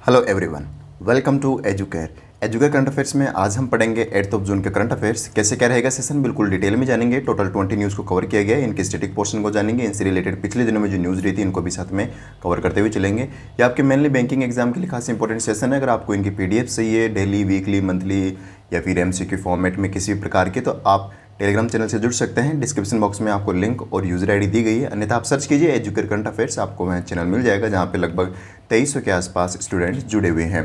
Hello everyone, welcome to Educare current affairs में आज हम पढ़ेंगे 8 जून के करंट अफेयर्स। कैसे क्या रहेगा सेशन बिल्कुल डिटेल में जानेंगे। टोटल 20 न्यूज़ को कवर किया गया है। इनके स्टैटिक पोर्शन को जानेंगे। इनसे रिलेटेड पिछले दिनों में जो न्यूज़ रही थी इनको भी साथ में कवर करते हुए चलेंगे। ये आपके मेनली बैंकिंग एग्जाम के लिए खास इंपॉर्टेंट सेशन है। अगर आपको इनकी PDF चाहिए डेली, वीकली, मंथली या फिर MCQ फॉर्मेट में किसी भी प्रकार के, तो आप टेलीग्राम चैनल से जुड़ सकते हैं। डिस्क्रिप्शन बॉक्स में आपको लिंक और यूज़र ID दी गई है, अन्यथा आप सर्च कीजिए एजुकेयर करंट अफेयर्स, आपको वह चैनल मिल जाएगा जहाँ पे लगभग 2300 के आसपास स्टूडेंट जुड़े हुए हैं।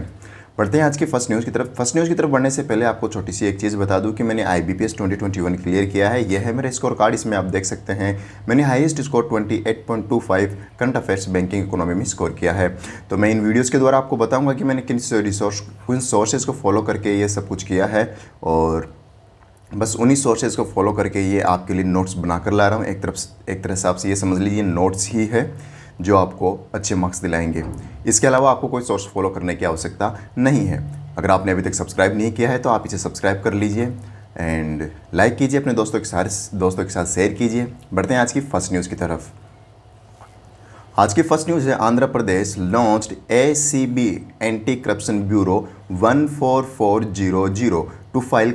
बढ़ते हैं आज की फर्स्ट न्यूज़ की तरफ। फर्स्ट न्यूज़ की तरफ बढ़ने से पहले आपको छोटी सी एक चीज़ बता दूं कि मैंने IBPS 2021 क्लियर किया है। यह है मेरा स्कोर कार्ड। इसमें आप देख सकते हैं मैंने highest score 28.25 current affairs banking economy में स्कोर किया है। तो मैं इन वीडियोज़ के द्वारा आपको बताऊँगा कि मैंने किन सोर्सेज को फॉलो करके ये सब कुछ किया है, और बस उन्हीं सोर्सेज को फॉलो करके ये आपके लिए नोट्स बनाकर ला रहा हूँ। एक तरह से आपसे ये समझ लीजिए नोट्स ही है जो आपको अच्छे मार्क्स दिलाएंगे। इसके अलावा आपको कोई सोर्स फॉलो करने की आवश्यकता नहीं है। अगर आपने अभी तक सब्सक्राइब नहीं किया है तो आप इसे सब्सक्राइब कर लीजिए एंड लाइक कीजिए, अपने दोस्तों के साथ शेयर कीजिए। बढ़ते हैं आज की फर्स्ट न्यूज़ की तरफ। आज की फर्स्ट न्यूज़ है Andhra Pradesh launched ACB anti corruption bureau 14400 to file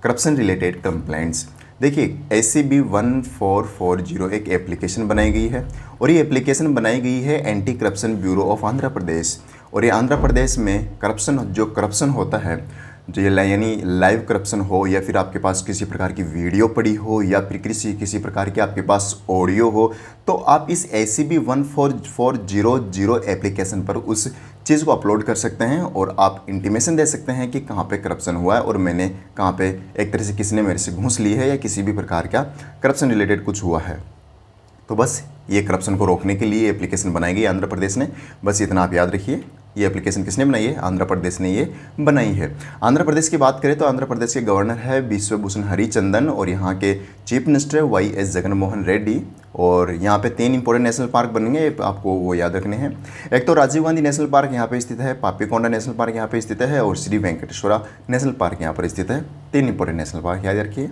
corruption related complaints. देखिए ACB 1440 एक एप्लीकेशन बनाई गई है, और ये एप्लीकेशन बनाई गई है anti corruption bureau of Andhra Pradesh. और ये आंध्र प्रदेश में करप्शन होता है, जो ये यानी लाइव करप्शन हो, या फिर आपके पास किसी प्रकार की वीडियो पड़ी हो, या फिर किसी प्रकार के आपके पास ऑडियो हो, तो आप इस ACB 14400 एप्लीकेशन पर उस चीज़ को अपलोड कर सकते हैं और आप इंटीमेशन दे सकते हैं कि कहाँ पे करप्शन हुआ है और मैंने कहाँ पे एक तरह से किसी ने मेरे से घूस ली है या किसी भी प्रकार का करप्शन रिलेटेड कुछ हुआ है। तो बस ये करप्शन को रोकने के लिए एप्लीकेशन बनाई गई आंध्र प्रदेश ने। बस इतना आप याद रखिए। ये एप्लीकेशन किसने बनाई है? आंध्र प्रदेश ने ये बनाई है। आंध्र प्रदेश की बात करें तो आंध्र प्रदेश के गवर्नर है बिश्वभूषण हरिचंदन, और यहाँ के chief minister YS Jaganmohan Reddy. और यहाँ पे 3 इंपॉर्टेंट नेशनल पार्क बनेंगे, आपको वो याद रखने हैं। एक तो राजीव गांधी नेशनल पार्क यहाँ पे स्थित है, पापीकोंडा नेशनल पार्क यहाँ पे स्थित है, और श्री वेंकटेश्वरा नेशनल पार्क यहाँ पर स्थित है। 3 इंपॉर्टेंट नेशनल पार्क याद रखिए।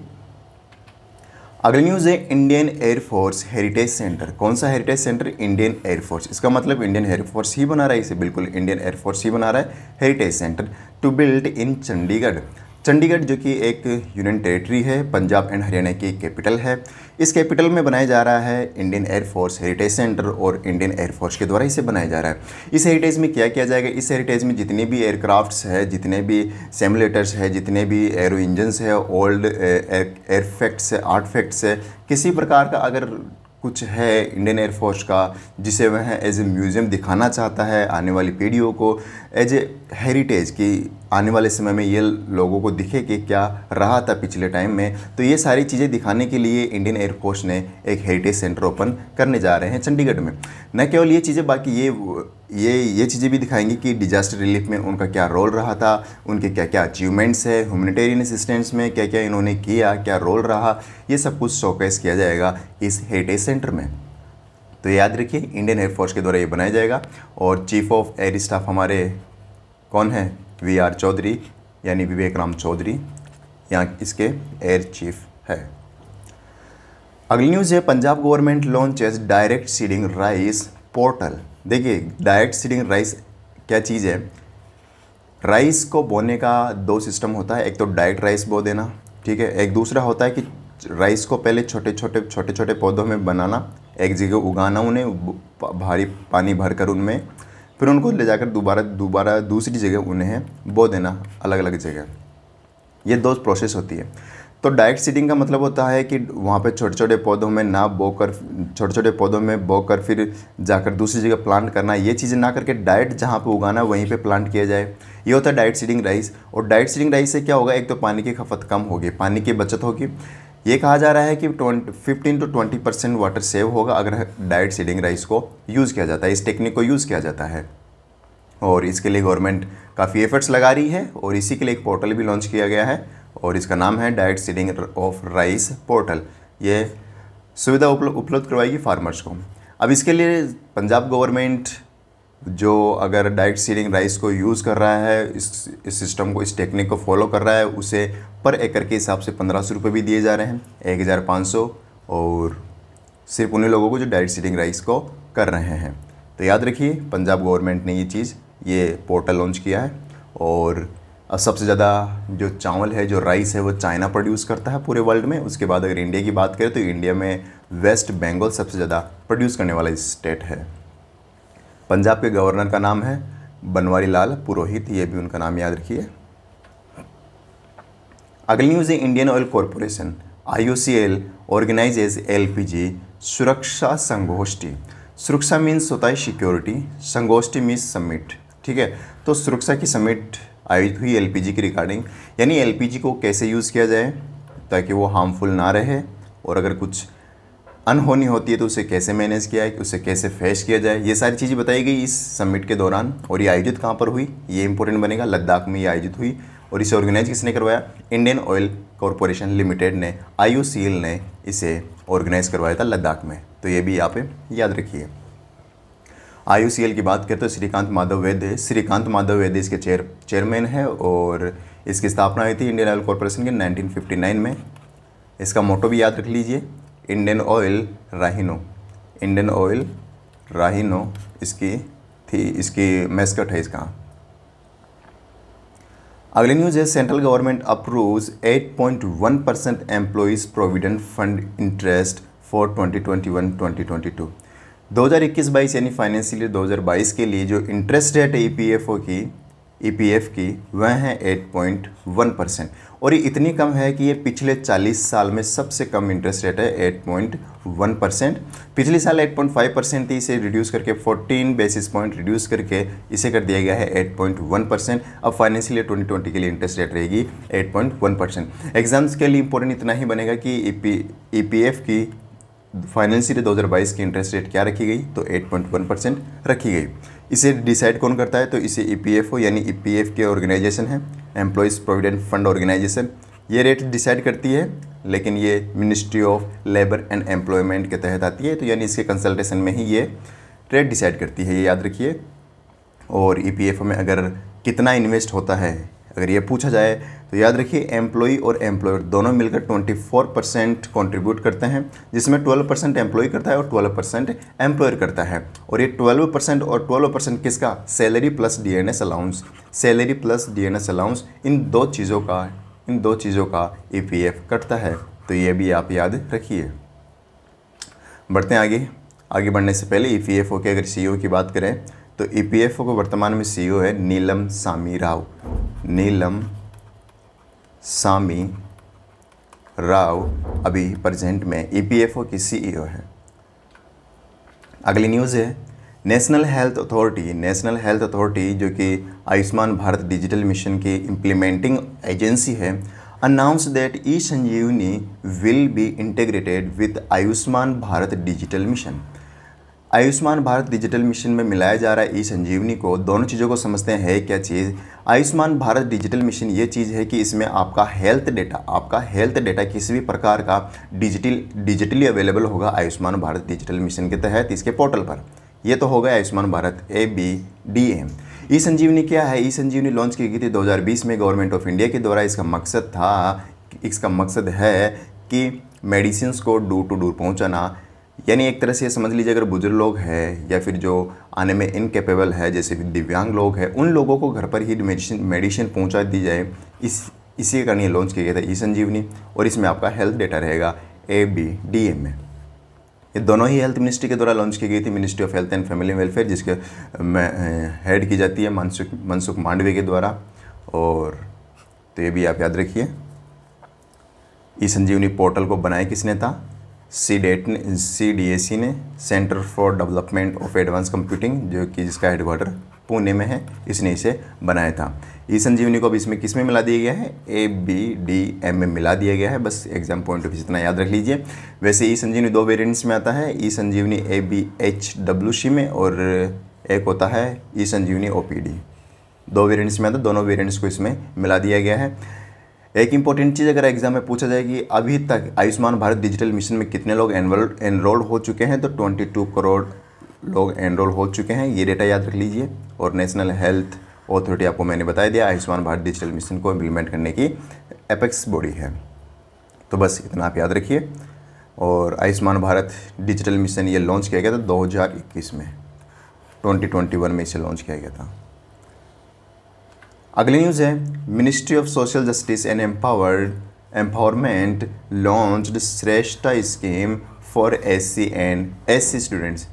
अगली न्यूज़ है इंडियन एयरफोर्स हेरिटेज सेंटर। कौन सा हेरिटेज सेंटर? Indian air force. इसका मतलब इंडियन एयरफोर्स ही बना रहा है इसे, बिल्कुल इंडियन एयरफोर्स ही बना रहा है heritage centre to build in Chandigarh. Chandigarh जो कि एक यूनियन टेरिटरी है, पंजाब एंड हरियाणा की कैपिटल है। इस कैपिटल में बनाया जा रहा है इंडियन एयरफोर्स हेरिटेज सेंटर, और इंडियन एयरफोर्स के द्वारा इसे बनाया जा रहा है। इस हेरिटेज में क्या किया जाएगा? इस हेरिटेज में जितने भी एयरक्राफ्ट्स है, जितने भी सिमुलेटर्स है, जितने भी एरो इंजन्स है, ओल्ड एयरफैक्ट्स है, आर्टफैक्ट्स है, किसी प्रकार का अगर कुछ है इंडियन एयरफोर्स का जिसे वह एज ए म्यूज़ियम दिखाना चाहता है आने वाली पीढ़ियों को, एज ए हेरिटेज की आने वाले समय में ये लोगों को दिखे कि क्या रहा था पिछले टाइम में, तो ये सारी चीज़ें दिखाने के लिए इंडियन एयरफोर्स ने एक हेरिटेज सेंटर ओपन करने जा रहे हैं चंडीगढ़ में। न केवल ये चीज़ें, बाकी ये चीज़ें भी दिखाएंगी कि डिजास्टर रिलीफ में उनका क्या रोल रहा था, उनके क्या क्या अचीवमेंट्स है, ह्यूमैनिटेरियन असिस्टेंस में क्या क्या इन्होंने किया, क्या रोल रहा, ये सब कुछ शोकेस किया जाएगा इस हेरिटेज सेंटर में। तो याद रखिए इंडियन एयरफोर्स के द्वारा ये बनाया जाएगा। और चीफ ऑफ एयर स्टाफ हमारे कौन है? VR चौधरी, यानी विवेक राम चौधरी यहाँ इसके एयर चीफ है। अगली न्यूज़ है Punjab government launches direct seeding rice portal. देखिए डायरेक्ट सीडिंग राइस क्या चीज़ है? राइस को बोने का 2 सिस्टम होता है। एक तो डायरेक्ट राइस बो देना, ठीक है। एक दूसरा होता है कि राइस को पहले छोटे छोटे पौधों में बनाना, एक जगह उगाना, उन्हें भारी पानी भरकर उनमें, फिर उनको ले जाकर दोबारा दूसरी जगह उन्हें बो देना, अलग अलग जगह। ये 2 प्रोसेस होती है। तो डायरेक्ट सीडिंग का मतलब होता है कि वहाँ पे छोटे छोटे पौधों में ना बोकर, छोटे छोटे पौधों में बोकर फिर जाकर दूसरी जगह प्लांट करना, ये चीज़ें ना करके डायरेक्ट जहाँ पे उगाना वहीं पे प्लांट किया जाए, ये होता है डायरेक्ट सीडिंग राइस। और डायरेक्ट सीडिंग राइस से क्या होगा? एक तो पानी की खपत कम होगी, पानी की बचत होगी। ये कहा जा रहा है कि 15 to 20% वाटर सेव होगा अगर डायरेक्ट सीडिंग राइस को यूज़ किया जाता है, इस टेक्निक को यूज़ किया जाता है। और इसके लिए गवर्नमेंट काफ़ी एफर्ट्स लगा रही है, और इसी के लिए एक पोर्टल भी लॉन्च किया गया है, और इसका नाम है direct seeding of rice portal. ये सुविधा उपलब्ध करवाएगी फार्मर्स को। अब इसके लिए पंजाब गवर्नमेंट जो अगर डायरेक्ट सीडिंग राइस को यूज़ कर रहा है, इस सिस्टम को, इस टेक्निक को फॉलो कर रहा है, उसे पर एकड़ के हिसाब से 1500 रुपये भी दिए जा रहे हैं, 1500, और सिर्फ उन्हीं लोगों को जो डायरेक्ट सीडिंग राइस को कर रहे हैं। तो याद रखिए पंजाब गवर्नमेंट ने ये चीज़ ये पोर्टल लॉन्च किया है। और सबसे ज़्यादा जो चावल है, जो राइस है, वो चाइना प्रोड्यूस करता है पूरे वर्ल्ड में। उसके बाद अगर इंडिया की बात करें तो इंडिया में वेस्ट बंगाल सबसे ज़्यादा प्रोड्यूस करने वाला स्टेट है। पंजाब के गवर्नर का नाम है बनवारी लाल पुरोहित, ये भी उनका नाम याद रखिए। अगली न्यूज़ है Indian oil corporation IOCL organises LPG सुरक्षा संगोष्ठी। सुरक्षा मीन्स होता है सिक्योरिटी, संगोष्ठी मीन्स समिट, ठीक है। तो सुरक्षा की समिट आयोजित हुई LPG की रिगार्डिंग, यानी LPG को कैसे यूज़ किया जाए ताकि वो हार्मफुल ना रहे, और अगर कुछ अनहोनी होती है तो उसे कैसे मैनेज किया है, उसे कैसे फेस किया जाए, ये सारी चीज़ें बताई गई इस समिट के दौरान। और ये आयोजित कहाँ पर हुई, ये इंपॉर्टेंट बनेगा, लद्दाख में ये आयोजित हुई। और इसे ऑर्गेनाइज किसने करवाया, इंडियन ऑयल कॉरपोरेशन लिमिटेड ने, IOCL ने इसे ऑर्गेनाइज करवाया था लद्दाख में। तो ये भी यहाँ पे याद रखिए। IOCL की बात करें तो श्रीकांत माधव वैद्य इसके चेयरमैन है, और इसकी स्थापना हुई थी इंडियन ऑयल कॉरपोरेशन के 1959 में। इसका मोटो भी याद रख लीजिए, इंडियन ऑयल राहिनो इसकी मैस्कट है इसका। अगली न्यूज़ है central government approves 8.1% employees provident fund interest for 2021-2022। 2021-22 यानी फाइनेंशियल ईयर 2022 के लिए जो इंटरेस्ट रेट है EPF की वह है 8.1%, और ये इतनी कम है कि ये पिछले 40 साल में सबसे कम इंटरेस्ट रेट है 8.1%। पिछले साल 8.5% थी, इसे रिड्यूस करके 14 बेसिस पॉइंट रिड्यूस करके इसे कर दिया गया है 8.1%। अब फाइनेंशियल ईयर 2020 के लिए इंटरेस्ट रेट रहेगी 8.1%। एग्जाम्स के लिए इंपॉर्टेंट इतना ही बनेगा कि EPF की फाइनेंशियल 2022 की इंटरेस्ट रेट क्या रखी गई, तो 8.1% रखी गई। इसे डिसाइड कौन करता है, तो इसे EPFO यानी EPF के ऑर्गेनाइजेशन है, एम्प्लॉइज़ प्रोविडेंट फंड ऑर्गेनाइजेशन, ये रेट डिसाइड करती है। लेकिन ये ministry of labour and employment के तहत आती है, तो यानी इसके कंसल्टेशन में ही ये रेट डिसाइड करती है, ये याद रखिए। और EPFO में अगर कितना इन्वेस्ट होता है अगर ये पूछा जाए तो याद रखिए एम्प्लॉई और एम्प्लॉयर दोनों मिलकर 24% कंट्रीब्यूट करते हैं, जिसमें 12% एम्प्लॉय करता है और 12% एम्प्लॉयर करता है। और ये 12% और 12% किसका, सैलरी प्लस DNS अलाउंस, इन दो चीज़ों का EPF कटता है। तो ये भी आप याद रखिए। बढ़ते हैं आगे बढ़ने से पहले EPFO के अगर CEO की बात करें तो EPFO को वर्तमान में CEO है नीलम सामी राव अभी प्रेजेंट में EPFO की CEO है। अगली न्यूज़ है नेशनल हेल्थ अथॉरिटी जो कि आयुष्मान भारत डिजिटल मिशन की इम्प्लीमेंटिंग एजेंसी है, announce that eSanjeevani will be integrated with Ayushman Bharat digital mission. Ayushman Bharat digital mission में मिलाया जा रहा है ई-संजीवनी को। दोनों चीज़ों को समझते हैं है क्या चीज़। आयुष्मान भारत डिजिटल मिशन ये चीज़ है कि इसमें आपका हेल्थ डेटा किसी भी प्रकार का डिजिटली अवेलेबल होगा आयुष्मान भारत डिजिटल मिशन के तहत इसके पोर्टल पर। ये तो होगा आयुष्मान भारत ABDM। ई संजीवनी क्या है, ई संजीवनी लॉन्च की गई थी 2020 में गवर्नमेंट ऑफ इंडिया के द्वारा। इसका मकसद है कि मेडिसिन्स को डोर टू डोर पहुँचाना, यानी एक तरह से समझ लीजिए अगर बुजुर्ग लोग हैं या फिर जो आने में इनकेपेबल है जैसे दिव्यांग लोग हैं, उन लोगों को घर पर ही मेडिसिन पहुंचा दी जाए, इसी के कारण ये लॉन्च किया गया था ई संजीवनी। और इसमें आपका हेल्थ डेटा रहेगा ABDM में। ये दोनों ही हेल्थ मिनिस्ट्री के द्वारा लॉन्च की गई थी, ministry of health and family welfare, जिसके हेड की जाती है मनसुख मांडविया के द्वारा। और तो ये भी आप याद रखिए। ई संजीवनी पोर्टल को बनाया किसने था, CDAC ने, centre for development of advance computing, जो कि जिसका हेडक्वार्टर पुणे में है, इसने इसे बनाया था। ई संजीवनी को अब इसमें किस में मिला दिया गया है, ABDM में मिला दिया गया है। बस एग्जाम पॉइंट ऑफ व्यू इतना याद रख लीजिए। वैसे ई संजीवनी 2 वेरिएंट्स में आता है, ई संजीवनी ABHWC में, और एक होता है ई संजीवनी OPD। 2 वेरिएंट्स में आता है, दोनों वेरिएंट्स को इसमें मिला दिया गया है। एक इंपॉर्टेंट चीज़ अगर एग्जाम में पूछा जाए कि अभी तक आयुष्मान भारत डिजिटल मिशन में कितने लोग एनरोल हो चुके हैं, तो 22 करोड़ लोग एनरोल हो चुके हैं, ये डेटा याद रख लीजिए। और नेशनल हेल्थ अथॉरिटी आपको मैंने बताया दिया, आयुष्मान भारत डिजिटल मिशन को इम्प्लीमेंट करने की एपेक्स बॉडी है। तो बस इतना आप याद रखिए। और आयुष्मान भारत डिजिटल मिशन ये लॉन्च किया गया था 2021 में, 2021 में इसे लॉन्च किया गया था। अगली न्यूज़ है, ministry of social justice and empowerment launched Shreshta scheme for SC and SC students,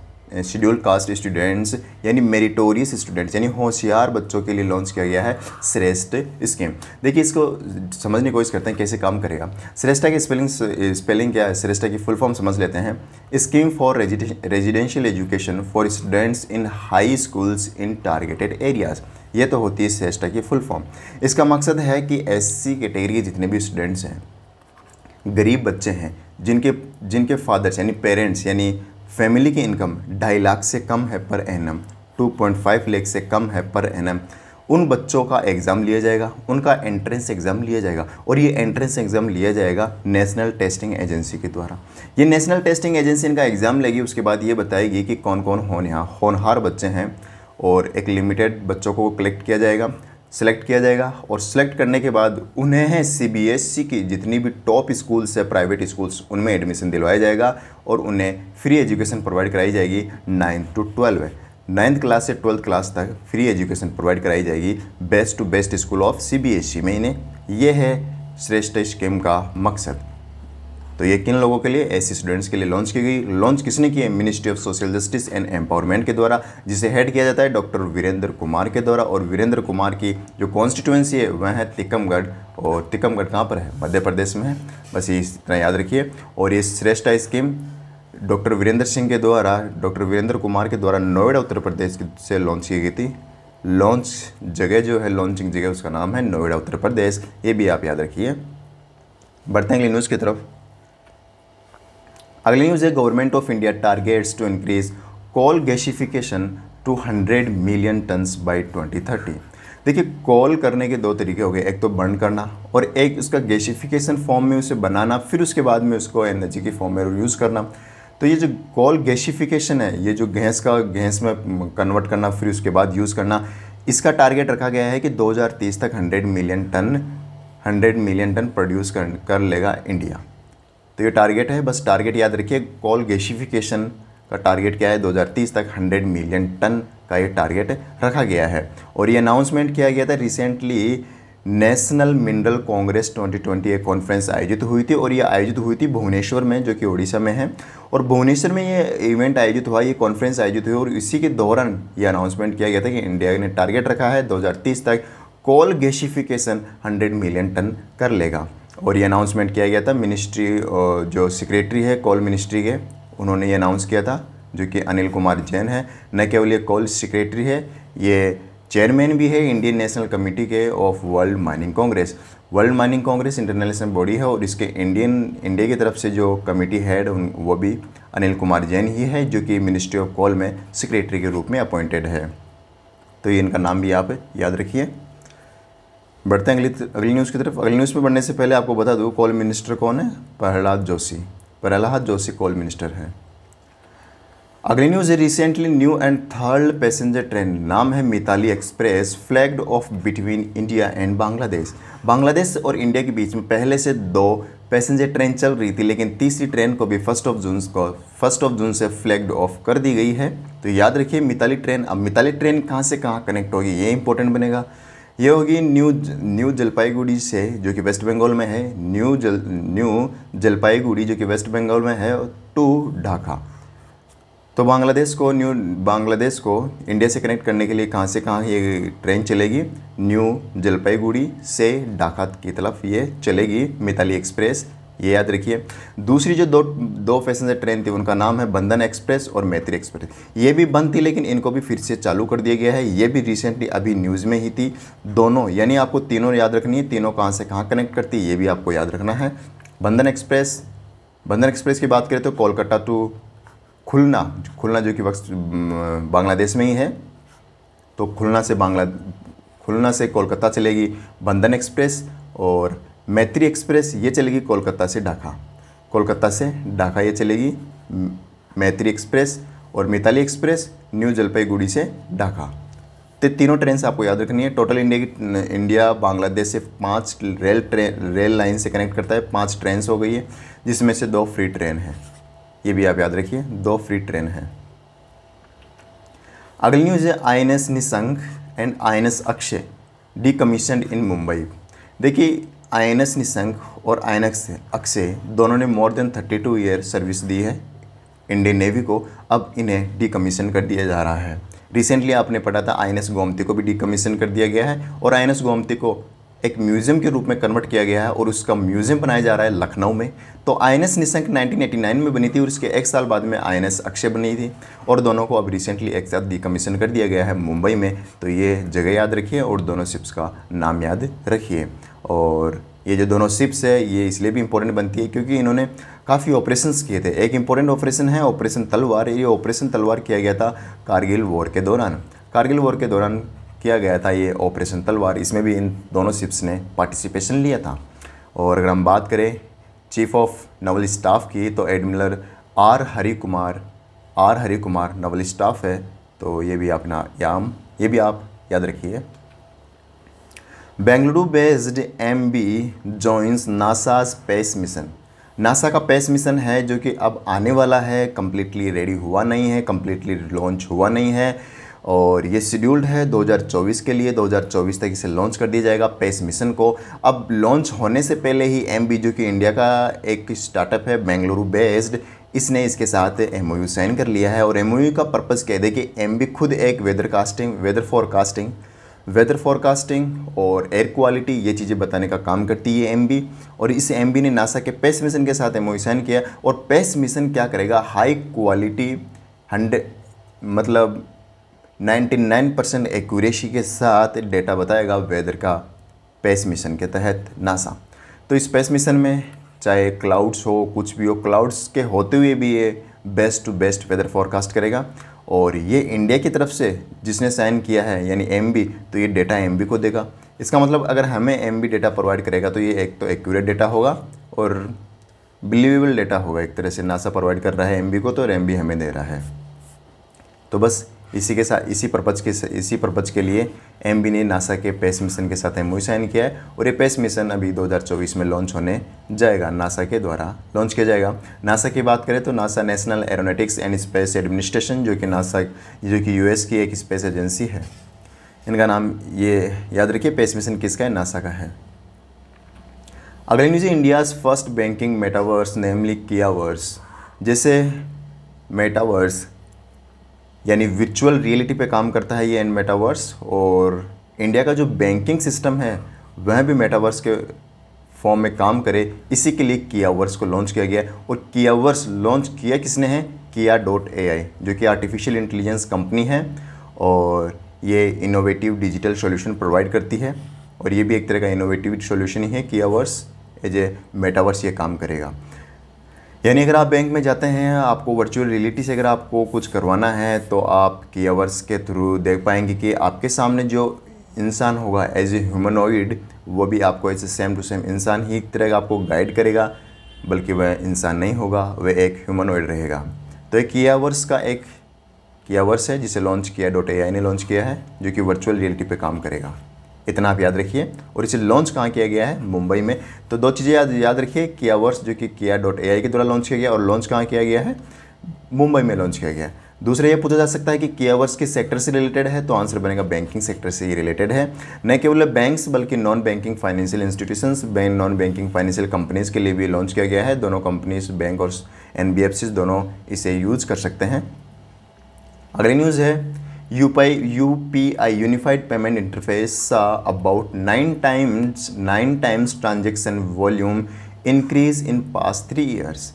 schedule caste students यानी मेरिटोरियस स्टूडेंट्स यानी होशियार बच्चों के लिए लॉन्च किया गया है श्रेष्ठ स्कीम। देखिए इसको समझने की कोशिश करते हैं कैसे काम करेगा। श्रेष्ठा की स्पेलिंग क्या है, श्रेष्ठा की फुल फॉर्म समझ लेते हैं। Scheme for residential education for students in high schools in targeted areas, ये तो होती है श्रेष्ठा की फुल फॉर्म। इसका मकसद है कि SC कैटेगरी के जितने भी स्टूडेंट्स हैं, गरीब बच्चे हैं, जिनके फादर्स यानी पेरेंट्स यानी फैमिली की इनकम 2.5 लाख से कम है पर एनम, 2.5 लाख से कम है पर एनम, उन बच्चों का एग्ज़ाम लिया जाएगा, उनका एंट्रेंस एग्ज़ाम लिया जाएगा। और ये एंट्रेंस एग्ज़ाम लिया जाएगा नेशनल टेस्टिंग एजेंसी के द्वारा। ये नेशनल टेस्टिंग एजेंसी इनका एग्ज़ाम लेगी, उसके बाद ये बताएगी कि कौन कौन होनहार बच्चे हैं, और एक लिमिटेड बच्चों को कलेक्ट किया जाएगा, सेलेक्ट किया जाएगा, और सेलेक्ट करने के बाद उन्हें CBSE की जितनी भी टॉप स्कूल्स है, प्राइवेट स्कूल्स, उनमें एडमिशन दिलवाया जाएगा और उन्हें फ्री एजुकेशन प्रोवाइड कराई जाएगी 9th to 12 9th क्लास से 12th क्लास तक फ्री एजुकेशन प्रोवाइड कराई जाएगी best to best school of CBSE में इन्हें। ये है श्रेष्ठ स्कीम का मकसद। तो ये किन लोगों के लिए, ऐसे स्टूडेंट्स के लिए लॉन्च की गई। लॉन्च किसने की है, ministry of social justice and empowerment के द्वारा, जिसे हेड किया जाता है डॉक्टर वीरेंद्र कुमार के द्वारा। और वीरेंद्र कुमार की जो कॉन्स्टिट्यूएंसी है वह है टिकमगढ़, और टिकमगढ़ कहाँ पर है, मध्य प्रदेश में है, बस इस तरह याद रखिए। और ये श्रेष्ठा स्कीम डॉक्टर वीरेंद्र कुमार के द्वारा नोएडा उत्तर प्रदेश से लॉन्च की गई थी। लॉन्च जगह जो है, लॉन्चिंग जगह उसका नाम है नोएडा उत्तर प्रदेश, ये भी आप याद रखिए। बढ़ते हैं अगली न्यूज़ की तरफ। अगली न्यूज़ है, government of India targets to increase coal gasification to 100 million tons by 2030। देखिए कोल करने के दो तरीके हो गए, एक तो बर्न करना और एक उसका गैसिफिकेशन फॉर्म में उसे बनाना, फिर उसके बाद में उसको एनर्जी की फॉर्म में यूज़ करना। तो ये जो कोल गैसिफिकेशन है, ये जो गैस में कन्वर्ट करना फिर उसके बाद यूज़ करना, इसका टारगेट रखा गया है कि 2030 तक 100 मिलियन टन प्रोड्यूस कर लेगा इंडिया। तो ये टारगेट है, बस टारगेट याद रखिए। कोल गैसिफिकेशन का टारगेट क्या है, 2030 तक 100 मिलियन टन का ये टारगेट रखा गया है। और ये अनाउंसमेंट किया गया था रिसेंटली नेशनल मिनरल कांग्रेस 2020 एक कॉन्फ्रेंस आयोजित हुई थी, और ये आयोजित हुई थी भुवनेश्वर में, जो कि उड़ीसा में है। और भुवनेश्वर में ये इवेंट आयोजित हुआ, ये कॉन्फ्रेंस आयोजित हुई, और इसी के दौरान ये अनाउंसमेंट किया गया था कि इंडिया ने टारगेट रखा है 2030 तक कोल गैसिफिकेशन 100 मिलियन टन कर लेगा। और ये अनाउंसमेंट किया गया था मिनिस्ट्री, जो सेक्रेटरी है कोल मिनिस्ट्री के, उन्होंने ये अनाउंस किया था, जो कि अनिल कुमार जैन है। न केवल ये कोल सेक्रेटरी है, ये चेयरमैन भी है इंडियन नेशनल कमेटी के of world mining Congress. World mining Congress international body है, और इसके इंडिया की तरफ से जो कमेटी हेड वो भी अनिल कुमार जैन ही है, जो कि मिनिस्ट्री ऑफ कोल में सेक्रेटरी के रूप में अपॉइंटेड है। तो ये इनका नाम भी आप याद रखिए। बढ़ते हैं अगली न्यूज़ की तरफ। अगली न्यूज़ में बढ़ने से पहले आपको बता दूँ कोल मिनिस्टर कौन है, प्रहलाद जोशी कोल मिनिस्टर है। अगली न्यूज़ है, recently new and third passenger train, नाम है Mitali express, flagged off between India and Bangladesh. Bangladesh और इंडिया के बीच में पहले से 2 पैसेंजर ट्रेन चल रही थी, लेकिन तीसरी ट्रेन को भी 1 जून से फ्लैग्ड ऑफ कर दी गई है। तो याद रखिए मिताली ट्रेन। अब मिताली ट्रेन कहाँ से कहाँ कनेक्ट होगी, ये इंपॉर्टेंट बनेगा। ये होगी न्यू जलपाईगुड़ी से, जो कि वेस्ट बंगाल में है, न्यू जलपाईगुड़ी जो कि वेस्ट बंगाल में है, टू ढाका। तो बांग्लादेश को इंडिया से कनेक्ट करने के लिए कहाँ से कहाँ ये ट्रेन चलेगी, न्यू जलपाईगुड़ी से ढाका की तरफ ये चलेगी मिताली एक्सप्रेस, ये याद रखिए। दूसरी जो दो पैसेंजर ट्रेन थी उनका नाम है बंधन एक्सप्रेस और मैत्री एक्सप्रेस। ये भी बंद थी, लेकिन इनको भी फिर से चालू कर दिया गया है। ये भी रिसेंटली अभी न्यूज़ में ही थी। दोनों यानी आपको तीनों याद रखनी है, तीनों कहाँ से कहाँ कनेक्ट करती है ये भी आपको याद रखना है। बंधन एक्सप्रेस की बात करें तो कोलकाता टू खुलना जो कि बांग्लादेश में ही है, तो खुलना से कोलकाता चलेगी बंधन एक्सप्रेस, और मैत्री एक्सप्रेस ये चलेगी कोलकाता से ढाका ये चलेगी मैत्री एक्सप्रेस, और मिताली एक्सप्रेस न्यू जलपाईगुड़ी से ढाका। तो तीनों ट्रेन से आपको याद रखनी है। टोटल इंडिया बांग्लादेश से 5 रेल लाइन से कनेक्ट करता है, 5 ट्रेन हो गई है, जिसमें से 2 फ्री ट्रेन है, ये भी आप याद रखिए, 2 फ्री ट्रेन है। अगली न्यूज़ है INS Nishank and INS Akshay decommissioned in Mumbai. देखिए आईएनएस निशंक और आईएनएस अक्षय दोनों ने मोर देन 32 ईयर सर्विस दी है इंडियन नेवी को। अब इन्हें डीकमीशन कर दिया जा रहा है। रिसेंटली आपने पढ़ा था आईएनएस गोमती को भी डीकमीशन कर दिया गया है और आईएनएस गोमती को एक म्यूज़ियम के रूप में कन्वर्ट किया गया है और उसका म्यूज़ियम बनाया जा रहा है लखनऊ में। तो आईएनएस निशंक 1989 में बनी थी और उसके एक साल बाद में आईएनएस अक्षय बनी थी और दोनों को अब रिसेंटली एक साथ डीकमीशन कर दिया गया है मुंबई में। तो ये जगह याद रखिए और दोनों शिप्स का नाम याद रखिए। और ये जो दोनों शिप्स है ये इसलिए भी इंपॉर्टेंट बनती है क्योंकि इन्होंने काफ़ी ऑपरेशंस किए थे। एक इंपॉर्टेंट ऑपरेशन है ऑपरेशन तलवार। ये ऑपरेशन तलवार किया गया था कारगिल वॉर के दौरान। कारगिल वॉर के दौरान किया गया था ये ऑपरेशन तलवार। इसमें भी इन दोनों शिप्स ने पार्टिसिपेशन लिया था। और अगर हम बात करें चीफ ऑफ नवल स्टाफ की तो admiral R Hari Kumar Naval staff है। तो ये भी आप याद रखिए। Bengaluru based MB joins NASA space mission. NASA का स्पेस मिशन है जो कि अब आने वाला है, कम्प्लीटली रेडी हुआ नहीं है, कम्प्लीटली लॉन्च हुआ नहीं है और ये शेड्यूल्ड है 2024 के लिए। 2024 तक इसे लॉन्च कर दिया जाएगा स्पेस मिशन को। अब लॉन्च होने से पहले ही MB जो कि इंडिया का एक स्टार्टअप है बेंगलुरु बेस्ड, इसने इसके साथ MOU साइन कर लिया है। और MOU का पर्पज़ क्या है? देखिए MB खुद एक वेदर फोरकास्टिंग और एयर क्वालिटी ये चीज़ें बताने का काम करती है MB। और इस MB ने नासा के स्पेस मिशन के साथ MOU साइन किया और स्पेस मिशन क्या करेगा? हाई क्वालिटी 99% एक्यूरेसी के साथ डेटा बताएगा वेदर का स्पेस मिशन के तहत नासा। तो इस स्पेस मिशन में चाहे क्लाउड्स हो कुछ भी हो, क्लाउड्स के होते हुए भी ये best to best weather forecast करेगा। और ये इंडिया की तरफ से जिसने साइन किया है यानी MB, तो ये डेटा MB को देगा। इसका मतलब अगर हमें MB डेटा प्रोवाइड करेगा तो ये एक तो एक्यूरेट डेटा होगा और बिलीवेबल डेटा होगा। एक तरह से नासा प्रोवाइड कर रहा है MB को तो और MB हमें दे रहा है। तो बस इसी पर्पज़ के लिए MB ने नासा के स्पेस मिशन के साथ MOU साइन किया है और ये स्पेस मिशन अभी 2024 में लॉन्च होने जाएगा, नासा के द्वारा लॉन्च किया जाएगा। नासा की बात करें तो NASA national aeronautics and space administration जो कि US की एक स्पेस एजेंसी है, इनका नाम ये याद रखिए। स्पेस मिशन किसका है? नासा का है। अगली news India's first banking metaverse namely Kiyaverse. जैसे मेटावर्स यानी वर्चुअल रियलिटी पे काम करता है ये मेटावर्स, और इंडिया का जो बैंकिंग सिस्टम है वह भी मेटावर्स के फॉर्म में काम करे, इसी के लिए कियावर्स को लॉन्च किया गया। और कियावर्स लॉन्च किया किसने है? Kia.ai जो कि आर्टिफिशियल इंटेलिजेंस कंपनी है और ये इनोवेटिव डिजिटल सॉल्यूशन प्रोवाइड करती है और ये भी एक तरह का इनोवेटिव सॉल्यूशन ही है। कियावर्स एज ए मेटावर्स ये काम करेगा। यानी अगर आप बैंक में जाते हैं, आपको वर्चुअल रियलिटी से अगर आपको कुछ करवाना है तो आप कियावर्स के थ्रू देख पाएंगे कि आपके सामने जो इंसान होगा एज ए ह्यूमनॉइड, वो भी आपको as a same to same इंसान ही एक तरह का आपको गाइड करेगा, बल्कि वह इंसान नहीं होगा, वह एक ह्यूमनॉइड रहेगा। तो एक कियावर्स है जिसे लॉन्च Kia.ai ने लॉन्च किया है जो कि वर्चुअल रियलिटी पे काम करेगा। इतना आप याद रखिए। और इसे लॉन्च कहाँ किया गया है? मुंबई में। तो दो चीज़ें याद रखिए, कियावर्स जो कि Kia.ai के द्वारा लॉन्च किया गया और लॉन्च कहाँ किया गया है? मुंबई में लॉन्च किया गया है। दूसरा ये पूछा जा सकता है कि कियावर्स किस सेक्टर से रिलेटेड है, तो आंसर बनेगा बैंकिंग सेक्टर से ही रिलेटेड है। न केवल बैंक्स बल्कि non banking financial institutions, non banking financial companies के लिए भी लॉन्च किया गया है। दोनों कंपनीज बैंक और NBFCs दोनों इसे यूज कर सकते हैं। अगली न्यूज़ है UPI unified payment interface about 9 times transaction volume increase in past 3 years।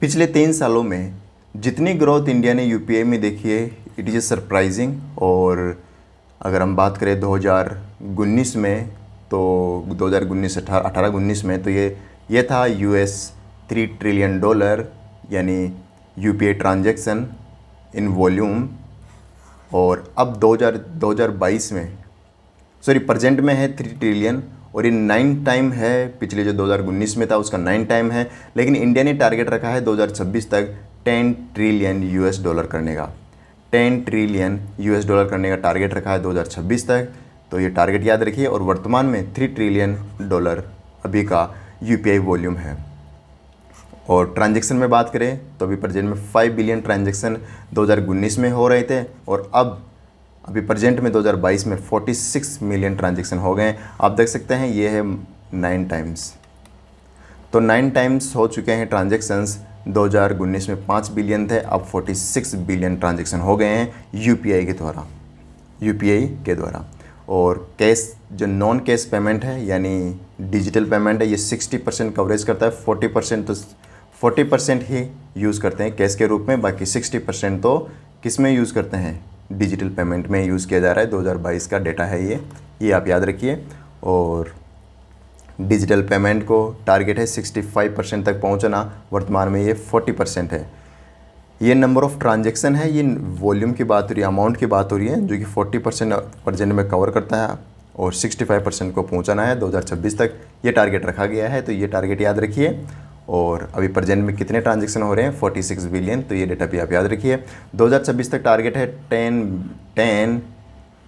पिछले 3 सालों में जितनी ग्रोथ इंडिया ने UPI में देखी है, इट इज़ सरप्राइजिंग। और अगर हम बात करें 2019 में तो 2018-19 में तो ये था $3 ट्रिलियन यानी UPI ट्रांजेक्शन इन वॉल्यूम। और अब 2022 में प्रेजेंट में है 3 ट्रिलियन और ये 9 टाइम है। पिछले जो 2019 में था उसका 9 टाइम है। लेकिन इंडिया ने टारगेट रखा है 2026 तक $10 ट्रिलियन करने का। $10 ट्रिलियन करने का टारगेट रखा है 2026 तक। तो ये टारगेट याद रखिए। और वर्तमान में $3 ट्रिलियन अभी का UPI वॉल्यूम है। और ट्रांजैक्शन में बात करें तो अभी प्रेजेंट में 5 बिलियन ट्रांजैक्शन 2019 में हो रहे थे और अब अभी प्रेजेंट में 2022 में 46 मिलियन ट्रांजेक्शन हो गए हैं। आप देख सकते हैं ये है 9 टाइम्स, तो 9 टाइम्स हो चुके हैं ट्रांजेक्शन्स। 2019 में 5 बिलियन थे, अब 46 बिलियन ट्रांजेक्शन हो गए हैं यूपीआई के द्वारा। और कैश जो नॉन कैश पेमेंट है यानी डिजिटल पेमेंट है, ये 60% कवरेज करता है। 40% ही यूज़ करते हैं कैश के रूप में, बाकी 60% तो किस में यूज़ करते हैं, डिजिटल पेमेंट में यूज़ किया जा रहा है। 2022 का डेटा है ये आप याद रखिए। और डिजिटल पेमेंट को टारगेट है 65% तक पहुंचना, वर्तमान में ये 40% है। ये नंबर ऑफ़ ट्रांजैक्शन है, ये वॉल्यूम की बात हो रही है, अमाउंट की बात हो रही है, जो कि 40% प्रेजेंट में कवर करता है और 65% को पहुंचाना है 2026 तक, ये टारगेट रखा गया है। तो ये टारगेट याद रखिए। और अभी प्रेजेंट में कितने ट्रांजैक्शन हो रहे हैं, 46 बिलियन, तो ये डेटा भी आप याद रखिए। 2026 तक टारगेट है 10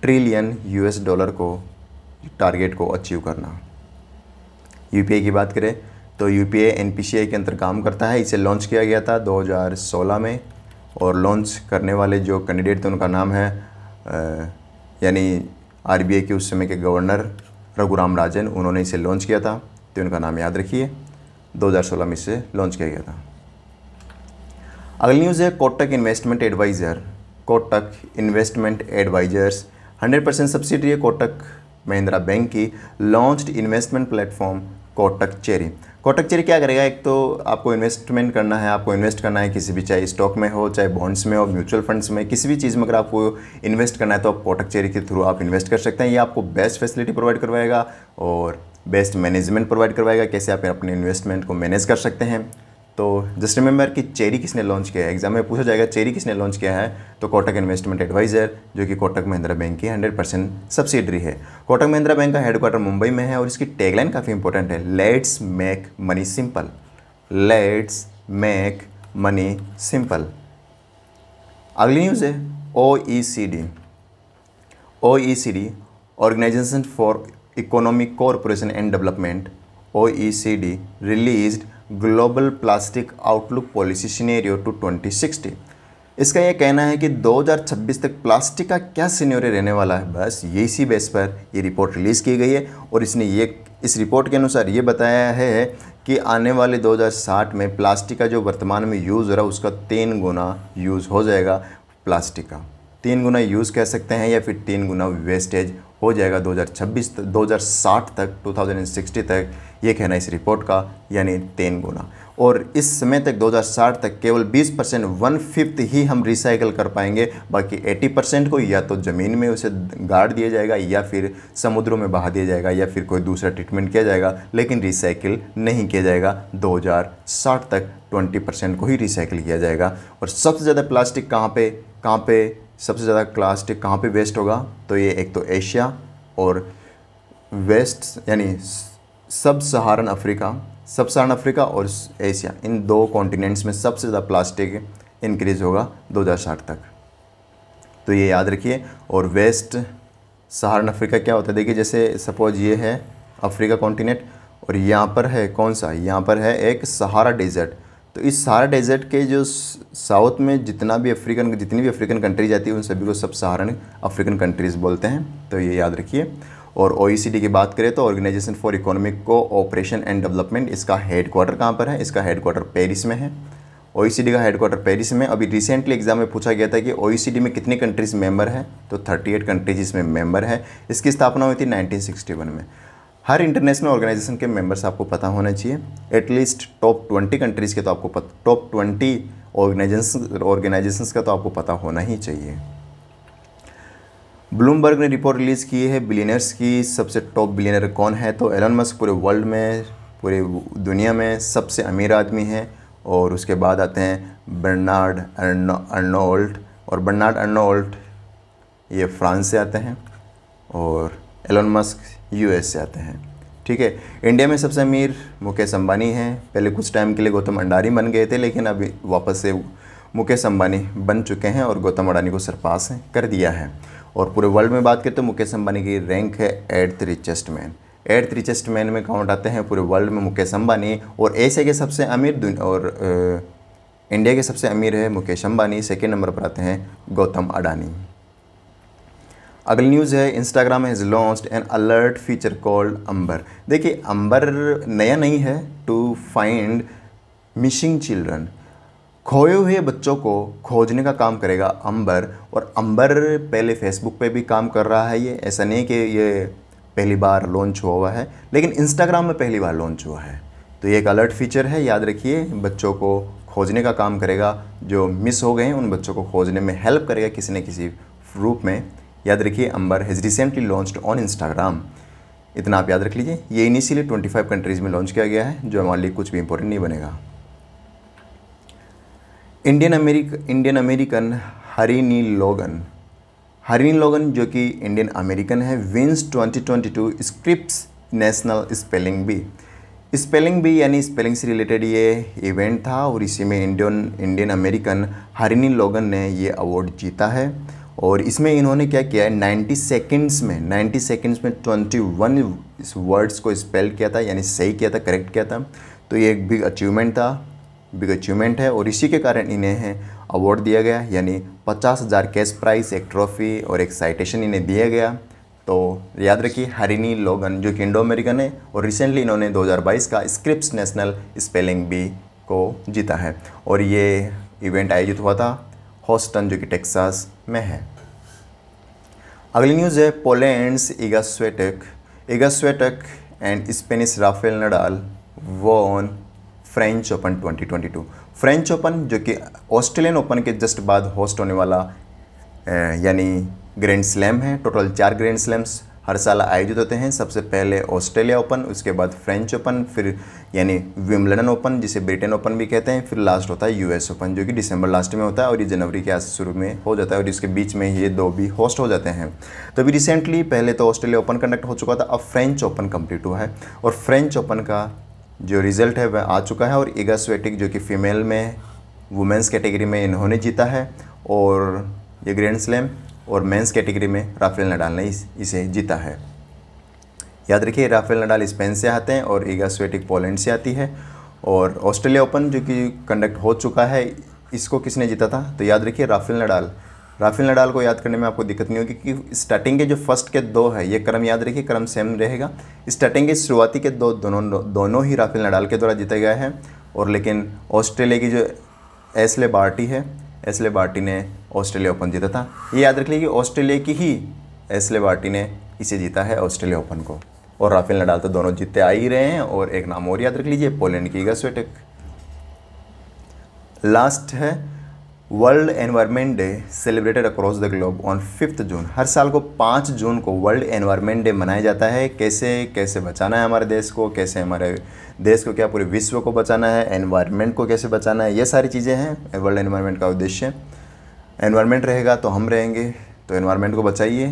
ट्रिलियन US डॉलर को टारगेट को अचीव करना। यूपीआई की बात करें तो यूपीआई एनपीसीआई के अंदर काम करता है। इसे लॉन्च किया गया था 2016 में, और लॉन्च करने वाले जो कैंडिडेट थे उनका नाम है यानी आरबीआई के उस समय के गवर्नर रघुराम राजन, उन्होंने इसे लॉन्च किया था, तो उनका नाम याद रखिए। 2016 में इसे लॉन्च किया गया था। अगली न्यूज़ है Kotak investment adviser. Kotak investment advisers 100% subsidiary है कोटक महिंद्रा बैंक की, launched investment platform Kotak cherry. Kotak cherry क्या करेगा, एक तो आपको इन्वेस्टमेंट करना है, आपको इन्वेस्ट करना है किसी भी, चाहे स्टॉक में हो, चाहे बॉन्ड्स में हो, म्यूचुअल फंड्स में, किसी भी चीज़ में अगर आपको इन्वेस्ट करना है तो आप कोटक चेरी के थ्रू आप इन्वेस्ट कर सकते हैं। ये आपको बेस्ट फैसिलिटी प्रोवाइड करवाएगा और बेस्ट मैनेजमेंट प्रोवाइड करवाएगा, कैसे आप अपने इन्वेस्टमेंट को मैनेज कर सकते हैं। तो जस्ट रिमेंबर कि चेरी किसने लॉन्च किया है, एग्जाम में पूछा जाएगा चेरी किसने लॉन्च किया है, तो कोटक इन्वेस्टमेंट एडवाइज़र, जो कि कोटक महिंद्रा बैंक की 100% सब्सिडरी है। कोटक महिंद्रा बैंक का हेडक्वार्टर मुंबई में है और इसकी टैगलाइन काफ़ी इंपॉर्टेंट है, let's make money simple. Let's make money simple. अगली न्यूज़ है OECD organisation for economic cooperation and development, OECD released global plastic outlook policy scenario to 2060। इसका यह कहना है कि 2026 तक प्लास्टिक का क्या सिनेरियो रहने वाला है, बस इसी बेस पर ये रिपोर्ट रिलीज़ की गई है। और इस रिपोर्ट के अनुसार ये बताया है कि आने वाले 2060 में प्लास्टिक का जो वर्तमान में यूज़ हो रहा है उसका 3 गुना यूज़ हो जाएगा। प्लास्टिक का 3 गुना यूज़ कह सकते हैं, या फिर 3 गुना वेस्टेज हो जाएगा 2060 तक 2060 तक, ये कहना है इस रिपोर्ट का, यानी 3 गुना। और इस समय तक 2060 तक केवल 20% 1/5 ही हम रिसाइकल कर पाएंगे, बाकी 80% को या तो ज़मीन में उसे गाड़ दिया जाएगा, या फिर समुद्रों में बहा दिया जाएगा, या फिर कोई दूसरा ट्रीटमेंट किया जाएगा, लेकिन रिसाइकिल नहीं किया जाएगा। 2060 तक 20% को ही रिसाइकिल किया जाएगा। और सबसे ज़्यादा प्लास्टिक कहाँ पे सबसे ज़्यादा प्लास्टिक कहाँ पे वेस्ट होगा, तो ये एक तो एशिया और वेस्ट यानी सब सहारन अफ्रीका और एशिया, इन 2 कॉन्टिनेंट्स में सबसे ज़्यादा प्लास्टिक इंक्रीज़ होगा 2060 तक, तो ये याद रखिए। और वेस्ट सहारन अफ्रीका क्या होता है, देखिए जैसे सपोज ये है अफ्रीका कॉन्टिनेंट और यहाँ पर है कौन सा, यहाँ पर है एक सहारा डेजर्ट। तो इस सहारा डेजर्ट के जो साउथ में जितनी भी अफ्रीकन कंट्रीज आती है उन सभी को सब सहारन अफ्रीकन कंट्रीज़ बोलते हैं, तो ये याद रखिए। और OECD की बात करें तो organisation for economic cooperation and development, इसका हेडक्वार्टर कहाँ पर है, इसका हेडक्वार्टर पेरिस में है। OECD का हेडक्वार्टर पेरिस में। अभी रिसेंटली एग्जाम में पूछा गया था कि OECD में कितनी कंट्रीज़ मेंबर है, तो 38 कंट्रीज इसमें मेंबर है। इसकी स्थापना हुई थी 1961 में। हर इंटरनेशनल ऑर्गेनाइजेशन के मेंबर्स आपको पता होना चाहिए, एटलीस्ट टॉप 20 कंट्रीज़ के तो आपको टॉप 20 ऑर्गेनाइजेशंस का तो आपको पता होना ही चाहिए। ब्लूमबर्ग ने रिपोर्ट रिलीज़ की है बिलियनर्स की, सबसे टॉप बिलियनर कौन है, तो एलन मस्क पूरे वर्ल्ड में, पूरे दुनिया में सबसे अमीर आदमी है। और उसके बाद आते हैं बर्नार्ड अर्नोल्ट, और बर्नार्ड अर्नोल्ट ये फ्रांस से आते हैं और एलन मस्क US से आते हैं। ठीक है, इंडिया में सबसे अमीर मुकेश अंबानी हैं। पहले कुछ टाइम के लिए गौतम अडानी बन गए थे, लेकिन अभी वापस से मुकेश अंबानी बन चुके हैं और गौतम अडानी को सरपास कर दिया है। और पूरे वर्ल्ड में बात करें तो मुकेश अंबानी की रैंक है 8th richest man. 8th richest man में काउंट आते हैं पूरे वर्ल्ड में मुकेश अंबानी, और एशिया के सबसे अमीर और इंडिया के सबसे अमीर है मुकेश अंबानी। सेकेंड नंबर पर आते हैं गौतम अडानी। अगली न्यूज़ है, Instagram has launched an alert feature called Amber. देखिए अंबर नया नहीं है, टू फाइंड मिसिंग चिल्ड्रन, खोए हुए बच्चों को खोजने का काम करेगा अंबर। और अंबर पहले फेसबुक पे भी काम कर रहा है, ये ऐसा नहीं कि ये पहली बार लॉन्च हुआ है, लेकिन इंस्टाग्राम में पहली बार लॉन्च हुआ है। तो ये एक अलर्ट फीचर है, याद रखिए, बच्चों को खोजने का काम करेगा, जो मिस हो गए हैं उन बच्चों को खोजने में हेल्प करेगा किसी न किसी रूप में। याद रखिए Amber has recently launched on Instagram, इतना आप याद रख लीजिए। ये इनिशियली 25 कंट्रीज़ में लॉन्च किया गया है, जो हमारे लिए कुछ भी इंपॉर्टेंट नहीं बनेगा। इंडियन अमेरिकन हरिनी लोगन जो कि इंडियन अमेरिकन है, wins 2022 Scripps National Spelling Bee यानी स्पेलिंग से रिलेटेड ये इवेंट था, और इसी में इंडियन अमेरिकन हरिनी लोगन ने ये अवार्ड जीता है। और इसमें इन्होंने क्या किया है, 90 सेकेंड्स में 21 वर्ड्स को स्पेल किया था, यानी सही किया था, करेक्ट किया था। तो ये एक बिग अचीवमेंट है, और इसी के कारण इन्हें अवार्ड दिया गया, यानी 50,000 कैश प्राइस, एक ट्रॉफी और एक साइटेशन इन्हें दिया गया। तो याद रखिए हरिनी लोगन जो कि इंडो अमेरिकन है, और रिसेंटली इन्होंने 2022 का स्क्रिप्स नेशनल स्पेलिंग बी को जीता है, और ये इवेंट आयोजित हुआ था ह्यूस्टन जो कि टेक्सास में है। अगली न्यूज़ है, Poland's Iga Swiatek and Spanish Rafael Nadal won French Open 2022। French Open जो कि ऑस्ट्रेलियन ओपन के जस्ट बाद होस्ट होने वाला यानी ग्रैंड स्लैम है। टोटल 4 ग्रैंड स्लैम्स हर साल आयोजित होते हैं। सबसे पहले ऑस्ट्रेलिया ओपन, उसके बाद फ्रेंच ओपन, फिर यानी विम्बलडन ओपन जिसे ब्रिटेन ओपन भी कहते हैं, फिर लास्ट होता है यूएस ओपन जो कि दिसंबर लास्ट में होता है, और ये जनवरी के शुरू में हो जाता है, और इसके बीच में ये 2 भी होस्ट हो जाते हैं। तो अभी रिसेंटली पहले तो ऑस्ट्रेलिया ओपन कंडक्ट हो चुका था, अब फ्रेंच ओपन कंप्लीट हुआ है, और फ्रेंच ओपन का जो रिज़ल्ट है वह आ चुका है, और इगा स्वेटेक जो कि फ़ीमेल में वुमेंस कैटेगरी में इन्होंने जीता है, और ये ग्रैंड स्लैम, और मेंस कैटेगरी में राफेल नडाल ने इसे जीता है। याद रखिए राफेल नडाल स्पेन से आते हैं और इगा स्वेटेक पोलैंड से आती है। और ऑस्ट्रेलिया ओपन जो कि कंडक्ट हो चुका है, इसको किसने जीता था, तो याद रखिए राफेल नडाल को याद करने में आपको दिक्कत नहीं होगी, क्योंकि स्टार्टिंग के जो फर्स्ट के 2 है, ये क्रम याद रखिए, क्रम सेम रहेगा। स्टार्टिंग के शुरुआती के दोनों ही राफेल नडाल के द्वारा जीता गया है, और लेकिन ऑस्ट्रेलिया की जो एशले बार्टी ने ऑस्ट्रेलिया ओपन जीता था। ये याद रख लीजिए ऑस्ट्रेलिया की ही एशले बार्टी ने इसे जीता है ऑस्ट्रेलिया ओपन को, और राफेल नडाल तो दोनों जीतते आ ही रहे हैं। और एक नाम और याद रख लीजिए, पोलैंड की इगा स्वेटेक। लास्ट है, world environment day celebrated across the globe on 5 जून। हर साल को 5 जून को वर्ल्ड एनवायरनमेंट डे मनाया जाता है। कैसे बचाना है हमारे देश को, कैसे हमारे देश को, क्या पूरे विश्व को बचाना है, एनवायरनमेंट को कैसे बचाना है, ये सारी चीज़ें हैं वर्ल्ड एनवायरनमेंट का उद्देश्य। एनवायरनमेंट रहेगा तो हम रहेंगे, तो एनवायरनमेंट को बचाइए,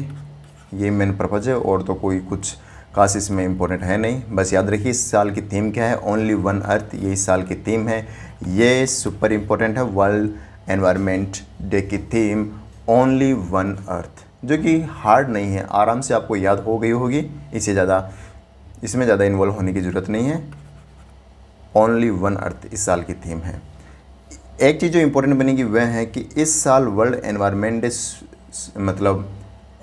ये मेन पर्पज़ है, और तो कोई कुछ खास इसमें इम्पोर्टेंट है नहीं। बस याद रखिए इस साल की थीम क्या है, ओनली वन अर्थ, ये इस साल की थीम है। ये सुपर इम्पोर्टेंट है, वर्ल्ड एनवायरनमेंट डे की थीम ओनली वन अर्थ, जो कि हार्ड नहीं है, आराम से आपको याद हो गई होगी, इसमें ज़्यादा इन्वॉल्व होने की ज़रूरत नहीं है। ओनली वन अर्थ इस साल की थीम है। एक चीज़ जो इम्पोर्टेंट बनेगी वह है कि इस साल वर्ल्ड एनवायरनमेंट डे मतलब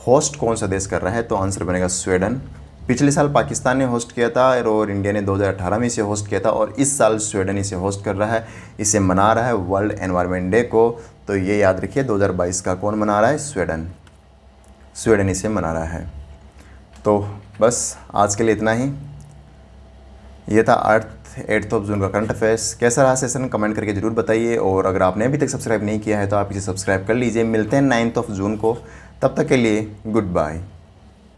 होस्ट कौन सा देश कर रहा है, तो आंसर बनेगा स्वीडन। पिछले साल पाकिस्तान ने होस्ट किया था, और इंडिया ने 2018 में इसे होस्ट किया था, और इस साल स्वीडन इसे होस्ट कर रहा है, इसे मना रहा है वर्ल्ड एनवायरनमेंट डे को। तो ये याद रखिए 2022 का कौन मना रहा है, स्वीडन इसे मना रहा है। तो बस आज के लिए इतना ही। ये था 8 जून का करंट अफेयर्स। कैसा रहा सेशन कमेंट करके ज़रूर बताइए, और अगर आपने अभी तक सब्सक्राइब नहीं किया है तो आप इसे सब्सक्राइब कर लीजिए। मिलते हैं 9 जून को, तब तक के लिए गुड बाय।